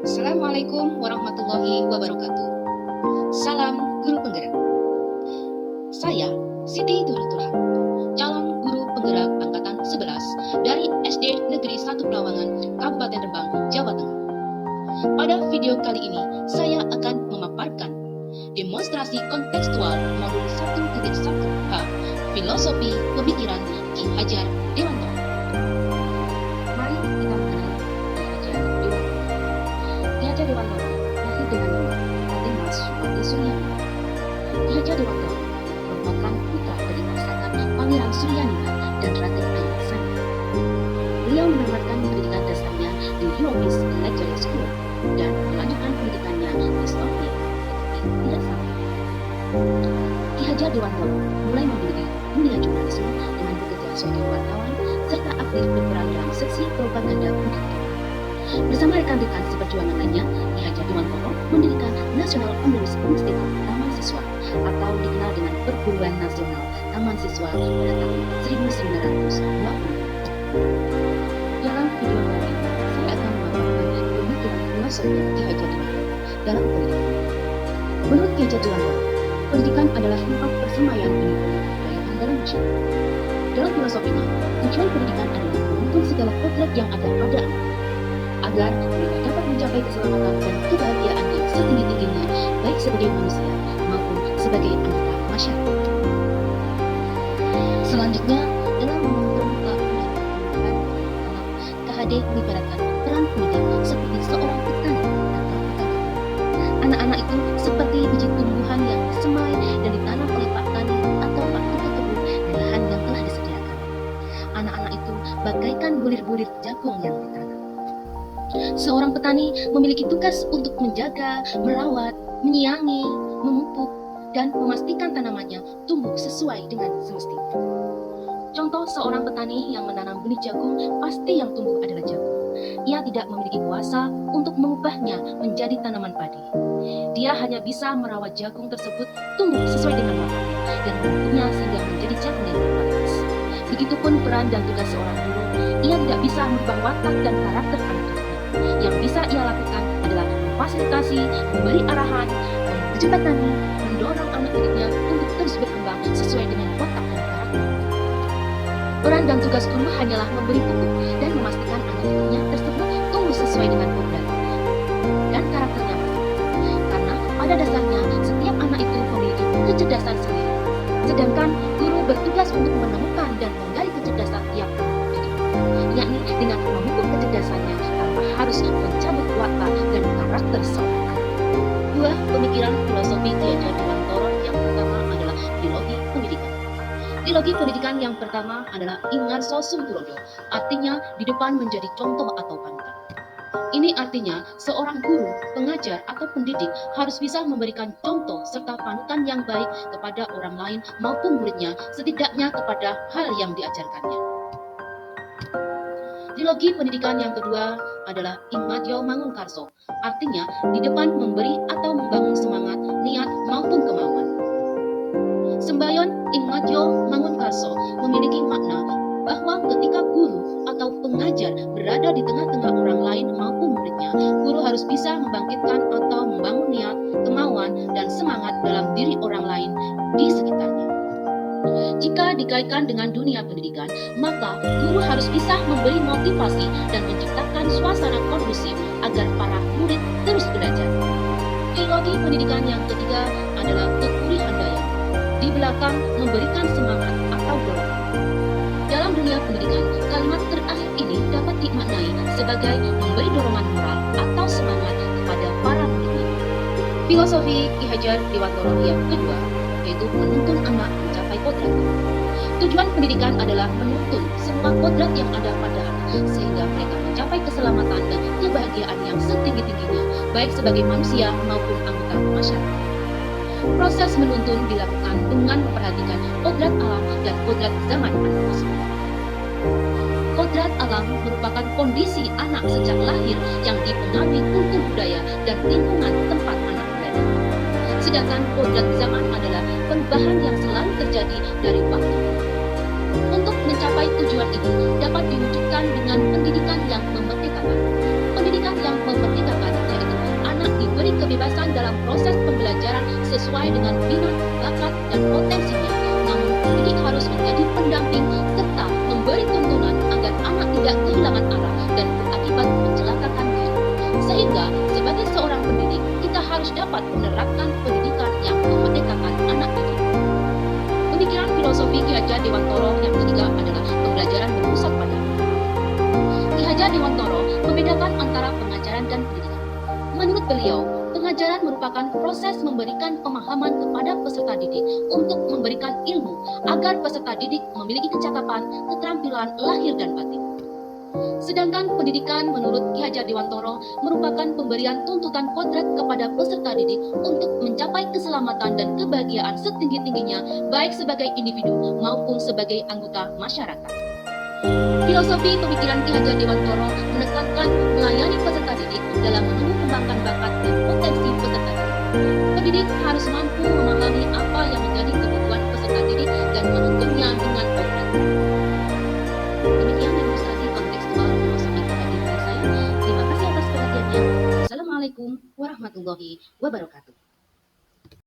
Assalamualaikum warahmatullahi wabarakatuh. Salam guru penggerak. Saya Siti Durutullah, calon guru penggerak angkatan 11 dari SD Negeri 1 Pelawangan, Kabupaten Rembang, Jawa Tengah. Pada video kali ini, saya akan memaparkan demonstrasi kontekstual modul 1.1H Filosofi Pemikiran Ki Hajar Dewantoro. Mari kita mengenal Ki Hajar Dewantoro. Ki Hajar Dewantoro lahir dengan nama Raden Mas Suwati Suryani. Ki Hajar Dewantoro merupakan putra dari pasangan Pangeran Suryaningrat dan Raden Ayah Sani. Beliau menamatkan pendidikan dasarnya di European Military School dan melanjutkan pendidikannya di Soviet tetapi tidak sampai. Ki Hajar Dewantoro mulai menggeluti dunia jurnalisme dengan bekerja sebagai wartawan serta aktif berperan dalam seksi propaganda pendidikan. Bersama rekan-rekan seperjuangan lainnya, Ki Hajar Dewantoro mendirikan National University Taman Siswa atau dikenal dengan Perguruan Nasional Taman Siswa pada tahun 1920. Dalam video kali ini, saya akan memaparkan pemikiran filosofi Ki Hajar Dewantoro dalam pendidikan. Menurut Ki Hajar Dewantoro, pendidikan adalah tempat persemaian pendidikan kebudayaan dalam masyarakat. Dalam filosofinya, tujuan pendidikan adalah menuntun segala kodrat yang ada pada anak, agar mereka dapat mencapai keselamatan dan kebahagiaan yang setinggi-tingginya, baik sebagai manusia maupun sebagai anggota masyarakat. Selanjutnya, dalam menuntun pendidikan, KHD mengibaratkan peran pendidik seperti seorang petani atau petani. Anak-anak itu seperti biji tumbuhan yang disemai dan ditanam oleh Pak Tani atau Pak Tukang Kebun di lahan yang telah disediakan. Anak-anak itu bagaikan bulir-bulir jagung yang ditanam. Seorang petani memiliki tugas untuk menjaga, merawat, menyiangi, memupuk, dan memastikan tanamannya tumbuh sesuai dengan semestinya. Contoh seorang petani yang menanam benih jagung, pasti yang tumbuh adalah jagung. Ia tidak memiliki kuasa untuk mengubahnya menjadi tanaman padi. Dia hanya bisa merawat jagung tersebut tumbuh sesuai dengan wataknya dan memupuknya sehingga menjadi jagung yang berkualitas. Begitupun peran dan tugas seorang guru, ia tidak bisa merubah watak dan karakter anak didiknya. Yang bisa ia lakukan adalah memfasilitasi, memberi arahan, menjembatani, mendorong anak didiknya untuk terus berkembang sesuai dengan watak dan karakter. Peran dan tugas guru hanyalah memberi pupuk dan memastikan anak didiknya tersebut tumbuh sesuai dengan kodrat dan karakternya masing-masing. Karena pada dasarnya setiap anak itu memiliki kecerdasan sendiri. Sedangkan guru bertugas untuk menemukan dan menggali kecerdasan tiap anak didik, yakni dengan memupuk kecerdasannya tanpa harus mencabut watak dan karakter seorang anak. Dua pemikiran filosofi Ki Hajar Dewantoro yang pertama adalah trilogi pendidikan. Trilogi pendidikan yang pertama adalah Ingarso Sumpurodo, artinya di depan menjadi contoh atau panutan. Ini artinya seorang guru, pengajar, atau pendidik harus bisa memberikan contoh serta panutan yang baik kepada orang lain maupun muridnya, setidaknya kepada hal yang diajarkannya. Trilogi pendidikan yang kedua adalah Ingmadyo Mangunkarso, artinya di depan memberi atau membangun semangat, niat, maupun kemauan. Sembayon Ingmadyo Mangunkarso memiliki makna bahwa ketika guru atau pengajar berada di tengah-tengah orang lain maupun muridnya, guru harus bisa membangkitkan atau membangun niat, kemauan, dan semangat dalam diri orang lain di sekitarnya. Jika dikaitkan dengan dunia pendidikan, maka guru harus bisa memberi motivasi dan menciptakan suasana kondusif agar para murid terus belajar. Trilogi pendidikan yang ketiga adalah Tekuri Handayani, di belakang memberikan semangat atau dorongan. Dalam dunia pendidikan, kalimat terakhir ini dapat dimaknai sebagai memberi dorongan moral atau semangat kepada para muridnya. Filosofi Ki Hajar Dewantoro yang kedua yaitu menuntun anak mencapai kodrat. Tujuan pendidikan adalah menuntun semua kodrat yang ada pada anak sehingga mereka mencapai keselamatan dan kebahagiaan yang setinggi-tingginya, baik sebagai manusia maupun anggota masyarakat. Proses menuntun dilakukan dengan memperhatikan kodrat alam dan kodrat zaman anak tersebut. Kodrat alam merupakan kondisi anak sejak lahir yang dipengaruhi kultur budaya dan lingkungan tempat anak berada. Sedangkan kodrat zaman adalah perubahan yang selalu terjadi dari waktu ke waktu. Untuk mencapai tujuan ini dapat diwujudkan dengan pendidikan yang memerdekakan. Pendidikan yang memerdekakan yaitu anak diberi kebebasan dalam proses pembelajaran sesuai dengan minat, bakat, dan potensinya. Namun, pendidik harus menjadi pendamping serta memberi tuntunan agar anak tidak kehilangan arah dan berakibat mencelakakan diri. Sehingga, sebagai seorang pendidik, kita harus dapat menerapkan pendidikan yang memerdekakan anak didik. Pemikiran filosofi Ki Hajar Dewantoro yang ketiga adalah pembelajaran berpusat pada. Ki Hajar Dewantoro membedakan antara pengajaran dan pendidikan. Menurut beliau, pengajaran merupakan proses memberikan pemahaman kepada peserta didik untuk memberikan ilmu agar peserta didik memiliki kecakapan, keterampilan lahir dan batin. Sedangkan pendidikan menurut Ki Hajar Dewantoro merupakan pemberian tuntutan kodrat kepada peserta didik untuk mencapai keselamatan dan kebahagiaan setinggi-tingginya baik sebagai individu maupun sebagai anggota masyarakat. Filosofi pemikiran Ki Hajar Dewantoro menekankan melayani peserta didik dalam menumbuh kembangkan bakat dan potensi peserta didik. Pendidik harus mampu memahami apa yang menjadi kebutuhan peserta didik dan menuntunnya dengan baik. Demikian ilustrasi kontekstual filosofi pada diri saya. Terima kasih atas perhatiannya. Wassalamualaikum warahmatullahi wabarakatuh.